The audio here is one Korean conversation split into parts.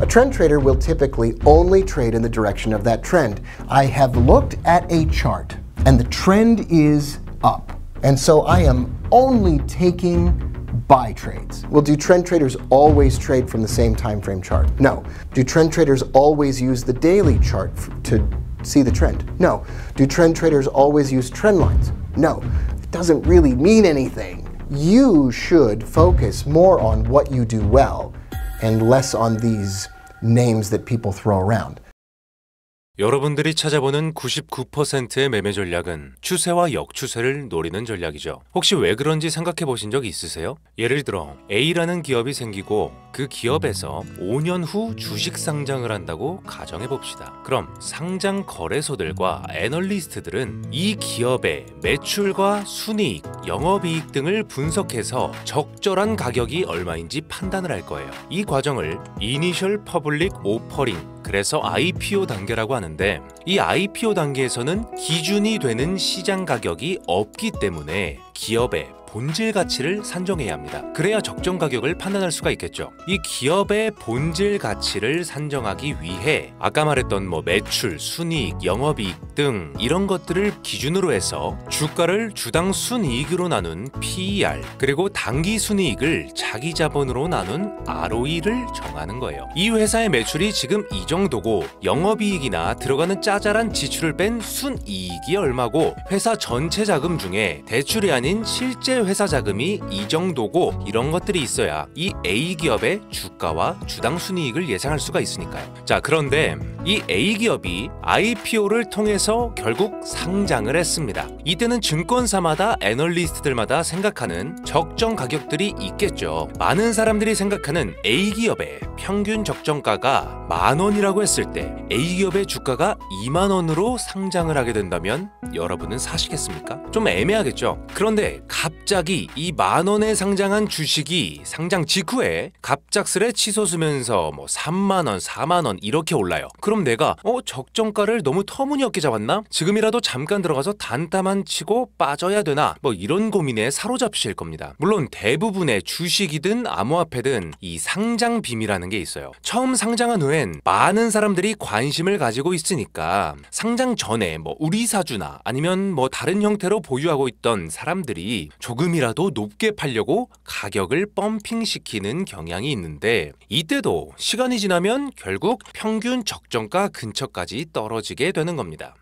A trend trader will typically only trade in the direction of that trend. I have looked at a chart and the trend is up. And so I am only taking buy trades. Well, do trend traders always trade from the same time frame chart? No. Do trend traders always use the daily chart to see the trend? No. Do trend traders always use trend lines? No. It doesn't really mean anything. You should focus more on what you do well and less on these names that people throw around. 여러분들이 찾아보는 99%의 매매 전략은 추세와 역추세를 노리는 전략이죠. 혹시 왜 그런지 생각해 보신 적 있으세요? 예를 들어 A라는 기업이 생기고 그 기업에서 5년 후 주식 상장을 한다고 가정해 봅시다. 그럼 상장 거래소들과 애널리스트들은 이 기업의 매출과 순이익, 영업이익 등을 분석해서 적절한 가격이 얼마인지 판단을 할 거예요. 이 과정을 Initial Public Offering, 그래서 IPO 단계라고 하는데, 이 IPO 단계에서는 기준이 되는 시장 가격이 없기 때문에 기업의 본질 가치를 산정해야 합니다. 그래야 적정 가격을 판단할 수가 있겠죠. 이 기업의 본질 가치를 산정하기 위해 아까 말했던 매출, 순이익, 영업이익 등 이런 것들을 기준으로 해서 주가를 주당 순이익으로 나눈 PER, 그리고 당기 순이익을 자기 자본으로 나눈 ROE를 정하는 거예요. 이 회사의 매출이 지금 이 정도고 영업이익이나 들어가는 짜잘한 지출을 뺀 순이익이 얼마고 회사 전체 자금 중에 대출이 아닌 실제 회사 자금이 이 정도고, 이런 것들이 있어야 이 A기업의 주가와 주당 순이익을 예상할 수가 있으니까요. 자, 그런데 이 A기업이 IPO를 통해서 결국 상장을 했습니다. 이때는 증권사마다 애널리스트들마다 생각하는 적정 가격들이 있겠죠. 많은 사람들이 생각하는 A기업의 평균 적정가가 10,000원이라고 했을 때 A기업의 주가가 20,000원으로 상장을 하게 된다면 여러분은 사시겠습니까? 좀 애매하겠죠. 그런데 갑자기 이 10,000원에 상장한 주식이 상장 직후에 갑작스레 치솟으면서 30,000원, 40,000원 이렇게 올라요. 그럼 내가 적정가를 너무 터무니없게 잡았나? 지금이라도 잠깐 들어가서 단타만 치고 빠져야 되나? 이런 고민에 사로잡히실 겁니다. 물론 대부분의 주식이든 암호화폐든 이 상장 빔이라는 게 있어요. 처음 상장한 후엔 많은 사람들이 관심을 가지고 있으니까 상장 전에 우리사주나 아니면 다른 형태로 보유하고 있던 사람들이 조금이라도 높게 팔려고 가격을 펌핑시키는 경향이 있는데, 이때도 시간이 지나면 결국 평균 적정가 근처까지 떨어지게 되는 겁니다.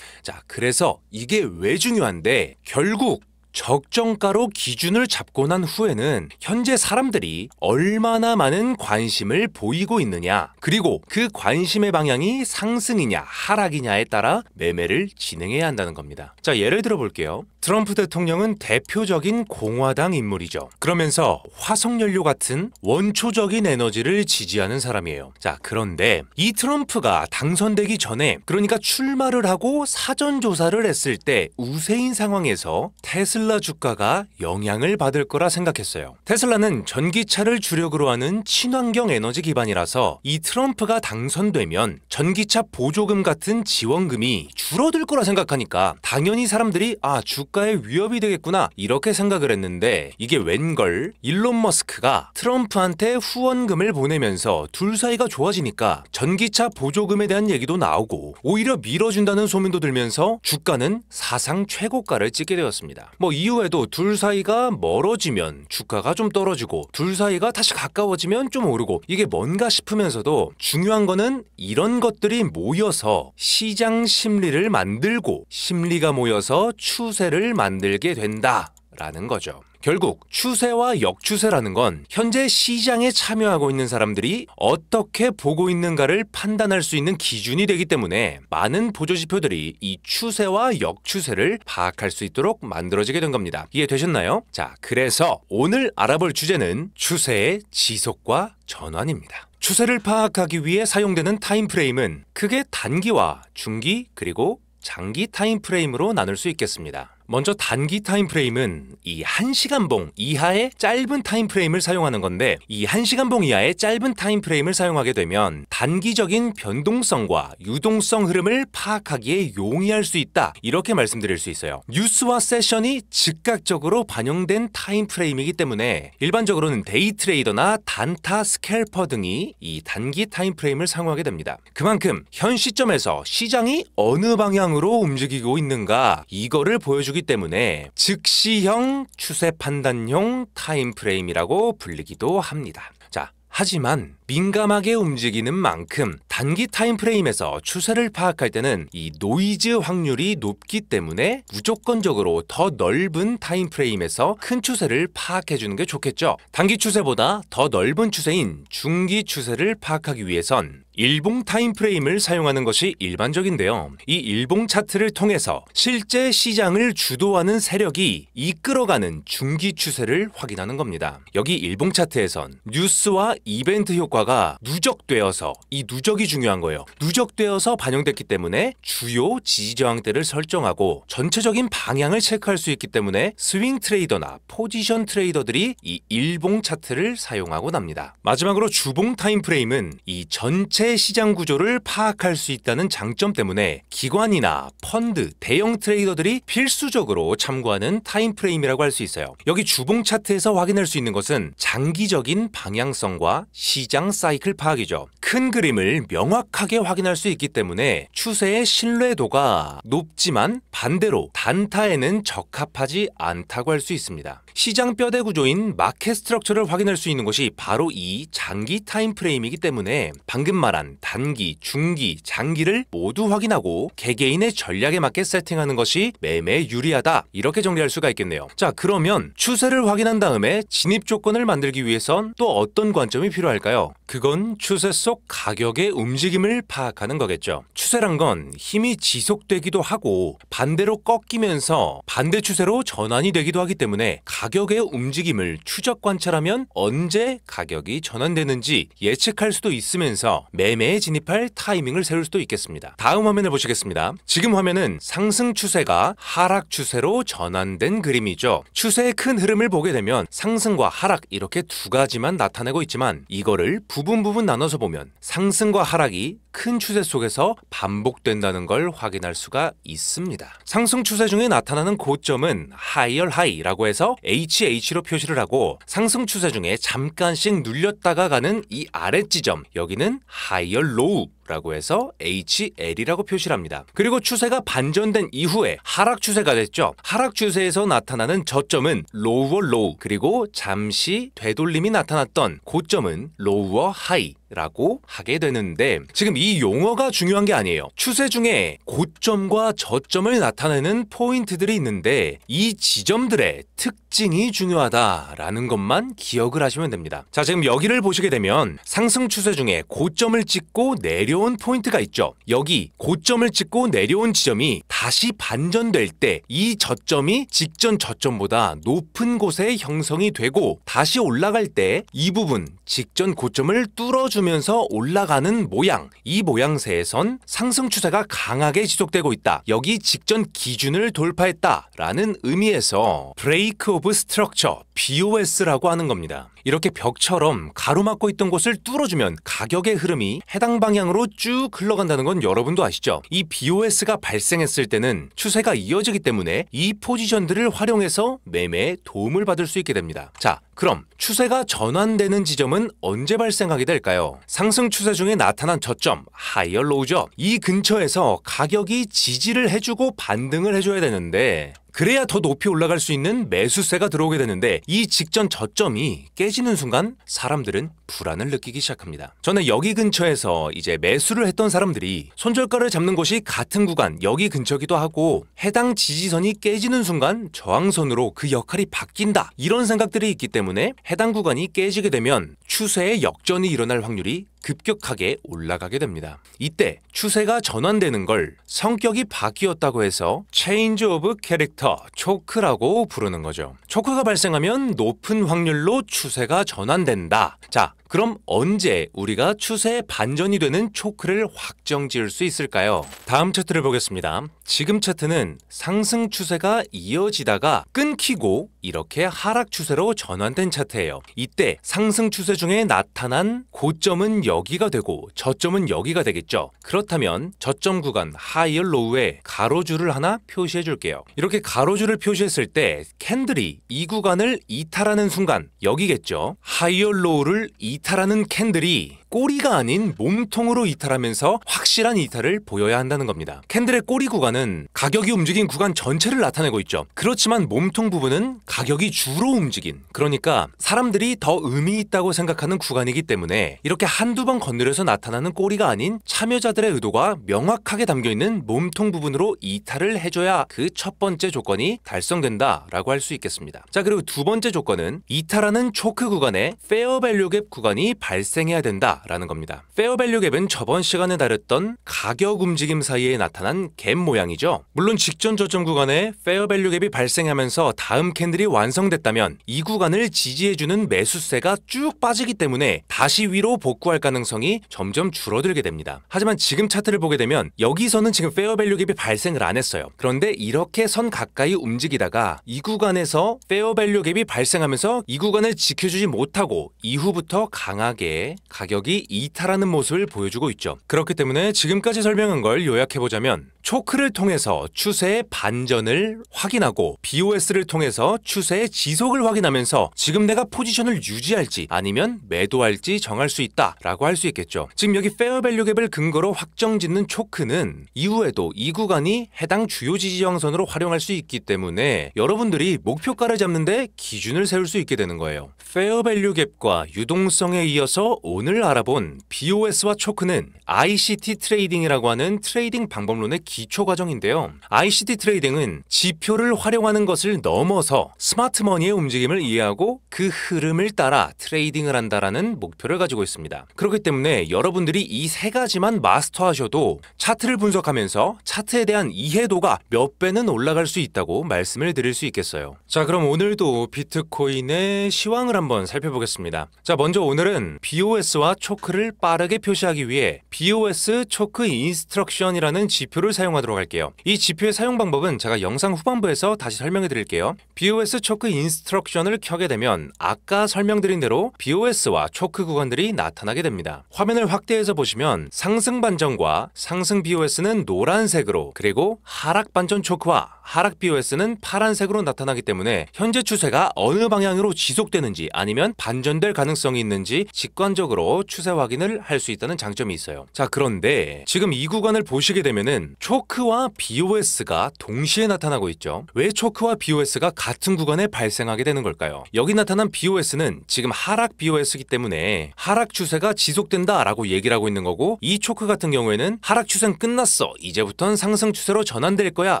자, 그래서 이게 왜 중요한데, 결국 적정가로 기준을 잡고 난 후에는 현재 사람들이 얼마나 많은 관심을 보이고 있느냐, 그리고 그 관심의 방향이 상승이냐 하락이냐에 따라 매매를 진행해야 한다는 겁니다. 자, 예를 들어 볼게요. 트럼프 대통령은 대표적인 공화당 인물이죠. 그러면서 화석연료 같은 원초적인 에너지를 지지하는 사람이에요. 자, 그런데 이 트럼프가 당선되기 전에, 그러니까 출마를 하고 사전조사를 했을 때 우세인 상황에서 테슬라 주가가 영향을 받을 거라 생각했어요. 테슬라는 전기차를 주력으로 하는 친환경 에너지 기반이라서 이 트럼프가 당선되면 전기차 보조금 같은 지원금이 줄어들 거라 생각하니까 당연히 사람들이 주가에 위협이 되겠구나 이렇게 생각을 했는데, 이게 웬걸 일론 머스크가 트럼프한테 후원금을 보내면서 둘 사이가 좋아지니까 전기차 보조금에 대한 얘기도 나오고 오히려 밀어준다는 소문도 들면서 주가는 사상 최고가를 찍게 되었습니다. 이후에도 둘 사이가 멀어지면 주가가 좀 떨어지고 둘 사이가 다시 가까워지면 좀 오르고, 이게 뭔가 싶으면서도 중요한 거는 이런 것들이 모여서 시장 심리를 만들고 심리가 모여서 추세를 만들게 된다라는 거죠. 결국 추세와 역추세라는 건 현재 시장에 참여하고 있는 사람들이 어떻게 보고 있는가를 판단할 수 있는 기준이 되기 때문에 많은 보조지표들이 이 추세와 역추세를 파악할 수 있도록 만들어지게 된 겁니다. 이해되셨나요? 자, 그래서 오늘 알아볼 주제는 추세의 지속과 전환입니다. 추세를 파악하기 위해 사용되는 타임프레임은 크게 단기와 중기, 그리고 장기 타임프레임으로 나눌 수 있겠습니다. 먼저 단기 타임프레임은 이 1시간봉 이하의 짧은 타임프레임을 사용하는 건데, 이 1시간봉 이하의 짧은 타임프레임을 사용하게 되면 단기적인 변동성과 유동성 흐름을 파악하기에 용이할 수 있다, 이렇게 말씀드릴 수 있어요. 뉴스와 세션이 즉각적으로 반영된 타임프레임이기 때문에 일반적으로는 데이 트레이더나 단타 스캘퍼 등이 이 단기 타임프레임을 사용하게 됩니다. 그만큼 현 시점에서 시장이 어느 방향으로 움직이고 있는가, 이거를 보여주기 때문에 즉시형 추세 판단용 타임프레임이라고 불리기도 합니다. 자, 하지만 민감하게 움직이는 만큼 단기 타임프레임에서 추세를 파악할 때는 이 노이즈 확률이 높기 때문에 무조건적으로 더 넓은 타임프레임에서 큰 추세를 파악해주는 게 좋겠죠. 단기 추세보다 더 넓은 추세인 중기 추세를 파악하기 위해선 일봉 타임프레임을 사용하는 것이 일반적인데요. 이 일봉 차트를 통해서 실제 시장을 주도하는 세력이 이끌어가는 중기 추세를 확인하는 겁니다. 여기 일봉 차트에선 뉴스와 이벤트 효과가 누적되어서, 이 누적이 중요한 거예요. 누적되어서 반영됐기 때문에 주요 지지저항대를 설정하고 전체적인 방향을 체크할 수 있기 때문에 스윙 트레이더나 포지션 트레이더들이 이 일봉 차트를 사용하곤 합니다. 마지막으로 주봉 타임프레임은 이 전체 시장 구조를 파악할 수 있다는 장점 때문에 기관이나 펀드, 대형 트레이더들이 필수적으로 참고하는 타임프레임이라고 할 수 있어요. 여기 주봉 차트에서 확인할 수 있는 것은 장기적인 방향성과 시장 사이클 파악이죠. 큰 그림을 명확하게 확인할 수 있기 때문에 추세의 신뢰도가 높지만 반대로 단타에는 적합하지 않다고 할 수 있습니다. 시장 뼈대 구조인 마켓 스트럭처를 확인할 수 있는 것이 바로 이 장기 타임프레임이기 때문에 방금 말한 단기, 중기, 장기를 모두 확인하고 개개인의 전략에 맞게 세팅하는 것이 매매에 유리하다, 이렇게 정리할 수가 있겠네요. 자, 그러면 추세를 확인한 다음에 진입 조건을 만들기 위해선 또 어떤 관점이 필요할까요? 그건 추세 속 가격의 움직임을 파악하는 거겠죠. 추세란 건 힘이 지속되기도 하고 반대로 꺾이면서 반대 추세로 전환이 되기도 하기 때문에 가격의 움직임을 추적 관찰하면 언제 가격이 전환되는지 예측할 수도 있으면서 매매에 진입할 타이밍을 세울 수도 있겠습니다. 다음 화면을 보시겠습니다. 지금 화면은 상승 추세가 하락 추세로 전환된 그림이죠. 추세의 큰 흐름을 보게 되면 상승과 하락, 이렇게 두 가지만 나타내고 있지만 이거를 부분 나눠서 보면 상승과 하락이 큰 추세 속에서 반복된다는 걸 확인할 수가 있습니다. 상승 추세 중에 나타나는 고점은 하이얼 하이라고 해서 HH로 표시를 하고, 상승 추세 중에 잠깐씩 눌렸다가 가는 이 아랫 지점, 여기는 하이얼 로우 라고 해서 HL이라고 표시를 합니다. 그리고 추세가 반전된 이후에 하락 추세가 됐죠. 하락 추세에서 나타나는 저점은 로우어 로우, 그리고 잠시 되돌림이 나타났던 고점은 로우어 하이 라고 하게 되는데, 지금 이 용어가 중요한 게 아니에요. 추세 중에 고점과 저점을 나타내는 포인트들이 있는데 이 지점들의 특징이 중요하다라는 것만 기억을 하시면 됩니다. 자, 지금 여기를 보시게 되면 상승 추세 중에 고점을 찍고 내려온 포인트가 있죠. 여기 고점을 찍고 내려온 지점이 다시 반전될 때 이 저점이 직전 저점보다 높은 곳에 형성이 되고, 다시 올라갈 때 이 부분 직전 고점을 뚫어주면서 올라가는 모양, 이 모양새에선 상승 추세가 강하게 지속되고 있다, 여기 직전 기준을 돌파했다라는 의미에서 브레이크 오브 스트럭처, BOS라고 하는 겁니다. 이렇게 벽처럼 가로막고 있던 곳을 뚫어주면 가격의 흐름이 해당 방향으로 쭉 흘러간다는 건 여러분도 아시죠? 이 BOS가 발생했을 때는 추세가 이어지기 때문에 이 포지션들을 활용해서 매매에 도움을 받을 수 있게 됩니다. 자, 그럼 추세가 전환되는 지점은 언제 발생하게 될까요? 상승 추세 중에 나타난 저점, 하이얼 로우죠. 이 근처에서 가격이 지지를 해주고 반등을 해줘야 되는데, 그래야 더 높이 올라갈 수 있는 매수세가 들어오게 되는데, 이 직전 저점이 깨지는 순간 사람들은 불안을 느끼기 시작합니다. 저는 여기 근처에서 이제 매수를 했던 사람들이 손절가를 잡는 곳이 같은 구간, 여기 근처기도 하고, 해당 지지선이 깨지는 순간 저항선으로 그 역할이 바뀐다, 이런 생각들이 있기 때문에 해당 구간이 깨지게 되면 추세의 역전이 일어날 확률이 급격하게 올라가게 됩니다. 이때 추세가 전환되는 걸 성격이 바뀌었다고 해서 Change of Character, 초크라고 부르는 거죠. 초크가 발생하면 높은 확률로 추세가 전환된다. 자, 그럼 언제 우리가 추세의 반전이 되는 초크를 확정 지을 수 있을까요? 다음 차트를 보겠습니다. 지금 차트는 상승 추세가 이어지다가 끊기고 이렇게 하락 추세로 전환된 차트예요. 이때 상승 추세 중에 나타난 고점은 여기가 되고 저점은 여기가 되겠죠. 그렇다면 저점 구간 하이어 로우에 가로줄을 하나 표시해 줄게요. 이렇게 가로줄을 표시했을 때 캔들이 이 구간을 이탈하는 순간 여기겠죠. 하이어 로우를 이탈하는 캔들이 꼬리가 아닌 몸통으로 이탈하면서 확실한 이탈을 보여야 한다는 겁니다. 캔들의 꼬리 구간은 가격이 움직인 구간 전체를 나타내고 있죠. 그렇지만 몸통 부분은 가격이 주로 움직인, 그러니까 사람들이 더 의미 있다고 생각하는 구간이기 때문에 이렇게 한두 번 건드려서 나타나는 꼬리가 아닌 참여자들의 의도가 명확하게 담겨있는 몸통 부분으로 이탈을 해줘야 그 첫 번째 조건이 달성된다라고 할 수 있겠습니다. 자, 그리고 두 번째 조건은 이탈하는 초크 구간에 페어 밸류 갭 구간이 발생해야 된다 라는 겁니다. 페어 밸류 갭은 저번 시간에 다뤘던 가격 움직임 사이에 나타난 갭 모양이죠. 물론 직전 저점 구간에 페어 밸류 갭이 발생하면서 다음 캔들이 완성됐다면 이 구간을 지지해주는 매수세가 쭉 빠지기 때문에 다시 위로 복구할 가능성이 점점 줄어들게 됩니다. 하지만 지금 차트를 보게 되면 여기서는 지금 페어 밸류 갭이 발생을 안 했어요. 그런데 이렇게 선 가까이 움직이다가 이 구간에서 페어 밸류 갭이 발생하면서 이 구간을 지켜주지 못하고 이후부터 강하게 가격이 이탈하는 모습을 보여주고 있죠. 그렇기 때문에 지금까지 설명한 걸 요약해보자면 초크를 통해서 추세의 반전을 확인하고 BOS를 통해서 추세의 지속을 확인하면서 지금 내가 포지션을 유지할지 아니면 매도할지 정할 수 있다라고 할 수 있겠죠. 지금 여기 페어 밸류 갭을 근거로 확정짓는 초크는 이후에도 이 구간이 해당 주요 지지저항선으로 활용할 수 있기 때문에 여러분들이 목표가를 잡는데 기준을 세울 수 있게 되는 거예요. 페어 밸류 갭과 유동성에 이어서 오늘 알아본 BOS와 초크는 ICT 트레이딩이라고 하는 트레이딩 방법론의 기초 과정인데요. ICT 트레이딩은 지표를 활용하는 것을 넘어서 스마트 머니의 움직임을 이해하고 그 흐름을 따라 트레이딩을 한다라는 목표를 가지고 있습니다. 그렇기 때문에 여러분들이 이 세 가지만 마스터하셔도 차트를 분석하면서 차트에 대한 이해도가 몇 배는 올라갈 수 있다고 말씀을 드릴 수 있겠어요. 자, 그럼 오늘도 비트코인의 시황을 한번 살펴보겠습니다. 자, 먼저 오늘은 BOS와 초크를 빠르게 표시하기 위해 BOS 초크 인스트럭션이라는 지표를 사용하도록 할게요. 이 지표의 사용 방법은 제가 영상 후반부에서 다시 설명해 드릴게요. BOS 초크 인스트럭션을 켜게 되면 아까 설명드린 대로 BOS와 초크 구간들이 나타나게 됩니다. 화면을 확대해서 보시면 상승 반전과 상승 BOS는 노란색으로, 그리고 하락 반전 초크와 하락 BOS는 파란색으로 나타나기 때문에 현재 추세가 어느 방향으로 지속되는지 아니면 반전될 가능성이 있는지 직관적으로 추세 확인을 할 수 있다는 장점이 있어요. 자, 그런데 지금 이 구간을 보시게 되면은 초크와 BOS가 동시에 나타나고 있죠. 왜 초크와 BOS가 같은 구간에 발생하게 되는 걸까요? 여기 나타난 BOS는 지금 하락 BOS이기 때문에 하락 추세가 지속된다라고 얘기를 하고 있는 거고, 이 초크 같은 경우에는 하락 추세는 끝났어, 이제부터는 상승 추세로 전환될 거야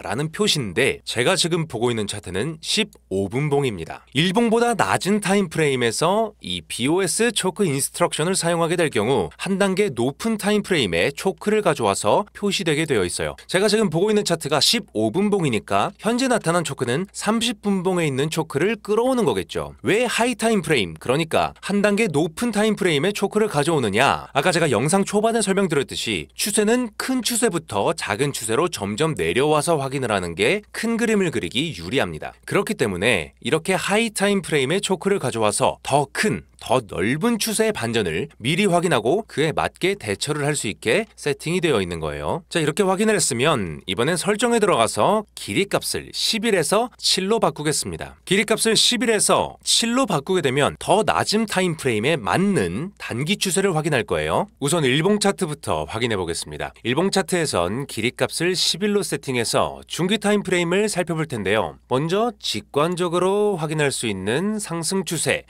라는 표시인데, 제가 지금 보고 있는 차트는 15분봉입니다. 일봉보다 낮은 타임프레임에서 이 BOS 초크 인스트럭션을 사용하게 될 경우 한 단계 높은 타임프레임에 초크를 가져와서 표시되게 되어 있어요. 제가 지금 보고 있는 차트가 15분봉이니까 현재 나타난 초크는 30분봉에 있는 초크를 끌어오는 거겠죠. 왜 하이 타임프레임, 그러니까 한 단계 높은 타임프레임에 초크를 가져오느냐? 아까 제가 영상 초반에 설명드렸듯이 추세는 큰 추세부터 작은 추세로 점점 내려와서 확인을 하는 게 큰 그림을 그리기 유리합니다. 그렇기 때문에 이렇게 하이 타임프레임에 초크를 가져와서 더 넓은 추세의 반전을 미리 확인하고 그에 맞게 대처를 할 수 있게 세팅이 되어 있는 거예요. 자, 이렇게 확인을 했으면 이번엔 설정에 들어가서 길이값을 11에서 7로 바꾸겠습니다. 길이값을 11에서 7로 바꾸게 되면 더 낮은 타임프레임에 맞는 단기 추세를 확인할 거예요. 우선 일봉 차트부터 확인해 보겠습니다. 일봉 차트에선 길이값을 11로 세팅해서 중기 타임프레임을 살펴볼 텐데요. 먼저 직관적으로 확인할 수 있는 상승 추세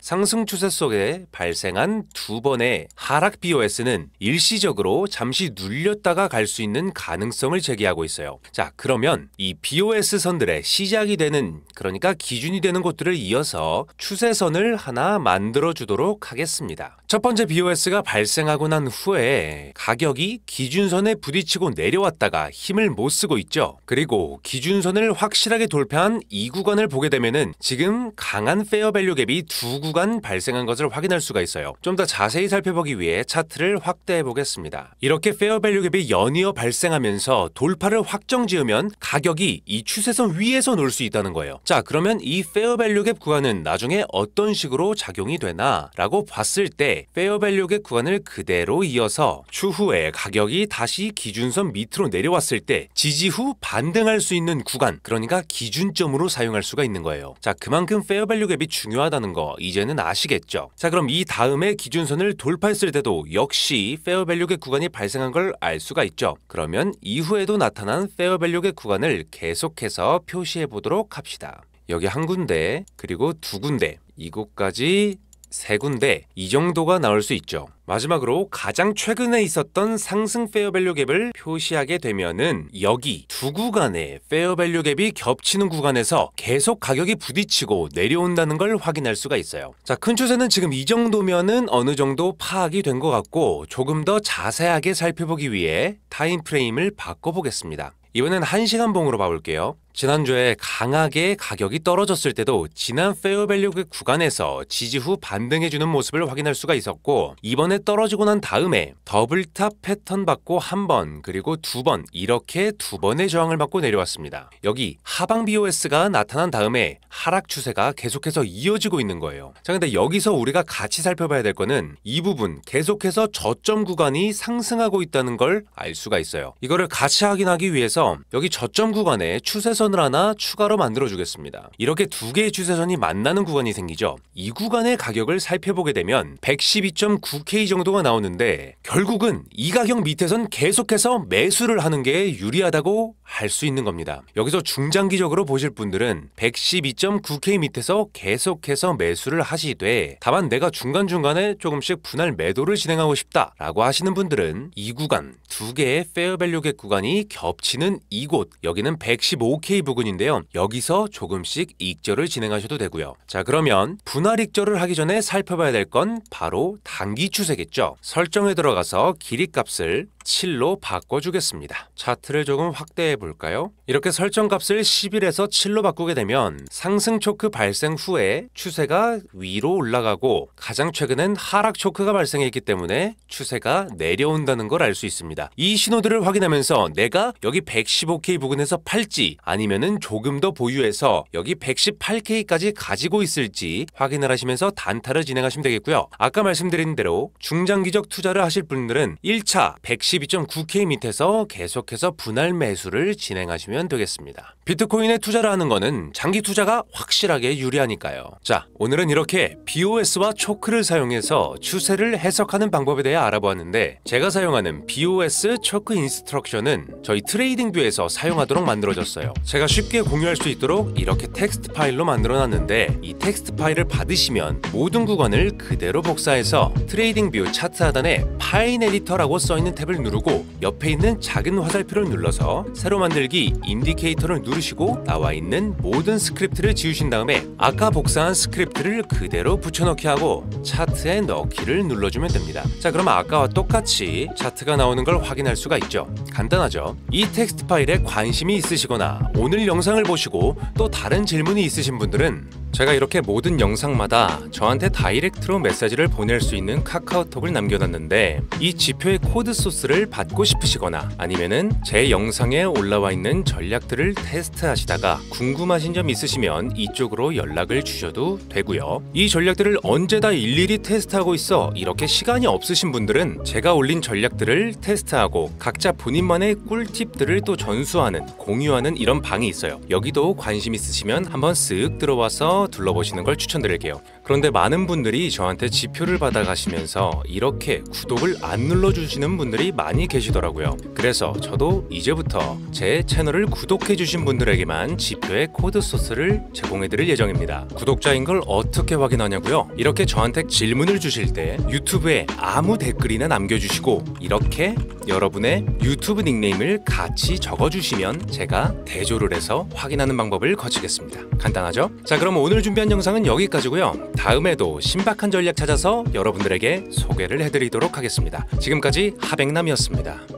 속에 발생한 두 번의 하락 BOS는 일시적으로 잠시 눌렸다가 갈 수 있는 가능성을 제기하고 있어요. 자, 그러면 이 BOS 선들의 시작이 되는, 그러니까 기준이 되는 곳들을 이어서 추세선을 하나 만들어 주도록 하겠습니다. 첫 번째 BOS가 발생하고 난 후에 가격이 기준선에 부딪히고 내려왔다가 힘을 못 쓰고 있죠. 그리고 기준선을 확실하게 돌파한 이 구간을 보게 되면은 지금 강한 페어밸류 갭이 두 구간 발생한 것을 확인할 수가 있어요. 좀 더 자세히 살펴보기 위해 차트를 확대해 보겠습니다. 이렇게 페어밸류 갭이 연이어 발생하면서 돌파를 확정 지으면 가격이 이 추세선 위에서 놀 수 있다는 거예요. 자, 그러면 이 페어밸류 갭 구간은 나중에 어떤 식으로 작용이 되나 라고 봤을 때 페어밸류 갭 구간을 그대로 이어서 추후에 가격이 다시 기준선 밑으로 내려왔을 때 지지 후 반등할 수 있는 구간, 그러니까 기준점으로 사용할 수가 있는 거예요. 자, 그만큼 페어밸류 갭이 중요하다는 거 이제는 아시겠죠? 자, 그럼 이 다음에 기준선을 돌파했을 때도 역시 페어밸류 갭 구간이 발생한 걸 알 수가 있죠. 그러면 이후에도 나타난 페어밸류 갭 구간을 계속해서 표시해 보도록 합시다. 여기 한 군데, 그리고 두 군데, 이곳까지 세 군데, 이 정도가 나올 수 있죠. 마지막으로 가장 최근에 있었던 상승 페어밸류 갭을 표시하게 되면은 여기 두 구간의 페어밸류 갭이 겹치는 구간에서 계속 가격이 부딪히고 내려온다는 걸 확인할 수가 있어요. 자, 큰 추세는 지금 이 정도면은 어느 정도 파악이 된 것 같고, 조금 더 자세하게 살펴보기 위해 타임프레임을 바꿔보겠습니다. 이번엔 1시간 봉으로 봐볼게요. 지난주에 강하게 가격이 떨어졌을 때도 지난 페어밸류 갭 구간에서 지지 후 반등해주는 모습을 확인할 수가 있었고, 이번에 떨어지고 난 다음에 더블탑 패턴 받고 한 번, 그리고 두 번, 이렇게 두 번의 저항을 받고 내려왔습니다. 여기 하방 BOS가 나타난 다음에 하락 추세가 계속해서 이어지고 있는 거예요. 자, 근데 여기서 우리가 같이 살펴봐야 될 거는 이 부분, 계속해서 저점 구간이 상승하고 있다는 걸 알 수가 있어요. 이거를 같이 확인하기 위해서 여기 저점 구간에 추세선을 하나 추가로 만들어 주겠습니다. 이렇게 두 개의 추세선이 만나는 구간이 생기죠. 이 구간의 가격을 살펴보게 되면 112.9K 정도가 나오는데, 결국은 이 가격 밑에선 계속해서 매수를 하는 게 유리하다고 할 수 있는 겁니다. 여기서 중장기적으로 보실 분들은 112.9K 밑에서 계속해서 매수를 하시되, 다만 내가 중간중간에 조금씩 분할 매도를 진행하고 싶다라고 하시는 분들은 이 구간, 두 개의 페어밸류 갭 구간이 겹치는 이곳, 여기는 115K 부근인데요. 여기서 조금씩 익절을 진행하셔도 되고요. 자, 그러면 분할 익절을 하기 전에 살펴봐야 될 건 바로 단기 추세겠죠. 설정에 들어가서 길이값을 7로 바꿔주겠습니다. 차트를 조금 확대해 볼까요? 이렇게 설정값을 11에서 7로 바꾸게 되면 상승 초크 발생 후에 추세가 위로 올라가고, 가장 최근엔 하락 초크가 발생했기 때문에 추세가 내려온다는 걸 알 수 있습니다. 이 신호들을 확인하면서 내가 여기 115K 부근에서 팔지, 아니면은 조금 더 보유해서 여기 118K까지 가지고 있을지 확인을 하시면서 단타를 진행하시면 되겠고요. 아까 말씀드린 대로 중장기적 투자를 하실 분들은 1차 112.9K 밑에서 계속해서 분할 매수를 진행하시면 되겠습니다. 비트코인에 투자를 하는 거는 장기 투자가 확실하게 유리하니까요. 자, 오늘은 이렇게 BOS와 초크를 사용해서 추세를 해석하는 방법에 대해 알아보았는데, 제가 사용하는 BOS 초크 인스트럭션은 저희 트레이딩뷰에서 사용하도록 만들어졌어요. 제가 쉽게 공유할 수 있도록 이렇게 텍스트 파일로 만들어놨는데, 이 텍스트 파일을 받으시면 모든 구간을 그대로 복사해서 트레이딩뷰 차트 하단에 파일 에디터라고 써있는 탭을 누르고 옆에 있는 작은 화살표를 눌러서 새로 만들기 인디케이터를 누르시고 나와 있는 모든 스크립트를 지우신 다음에 아까 복사한 스크립트를 그대로 붙여넣기 하고 차트에 넣기를 눌러주면 됩니다. 자, 그러면 아까와 똑같이 차트가 나오는 걸 확인할 수가 있죠. 간단하죠? 이 텍스트 파일에 관심이 있으시거나 오늘 영상을 보시고 또 다른 질문이 있으신 분들은 제가 이렇게 모든 영상마다 저한테 다이렉트로 메시지를 보낼 수 있는 카카오톡을 남겨놨는데, 이 지표의 코드 소스를 받고 싶으시거나 아니면은 제 영상에 올라와 있는 전략들을 테스트하시다가 궁금하신 점 있으시면 이쪽으로 연락을 주셔도 되고요. 이 전략들을 언제 다 일일이 테스트하고 있어 이렇게 시간이 없으신 분들은 제가 올린 전략들을 테스트하고 각자 본인만의 꿀팁들을 또 전수하는, 공유하는 이런 방이 있어요. 여기도 관심 있으시면 한번 쓱 들어와서 둘러보시는 걸 추천드릴게요. 그런데 많은 분들이 저한테 지표를 받아가시면서 이렇게 구독을 안 눌러주시는 분들이 많이 계시더라고요. 그래서 저도 이제부터 제 채널을 구독해주신 분들에게만 지표의 코드 소스를 제공해드릴 예정입니다. 구독자인 걸 어떻게 확인하냐고요? 이렇게 저한테 질문을 주실 때 유튜브에 아무 댓글이나 남겨주시고 이렇게 여러분의 유튜브 닉네임을 같이 적어주시면 제가 대조를 해서 확인하는 방법을 거치겠습니다. 간단하죠? 자, 그럼 오늘 준비한 영상은 여기까지고요. 다음에도 신박한 전략 찾아서 여러분들에게 소개를 해드리도록 하겠습니다. 지금까지 하백남이었습니다.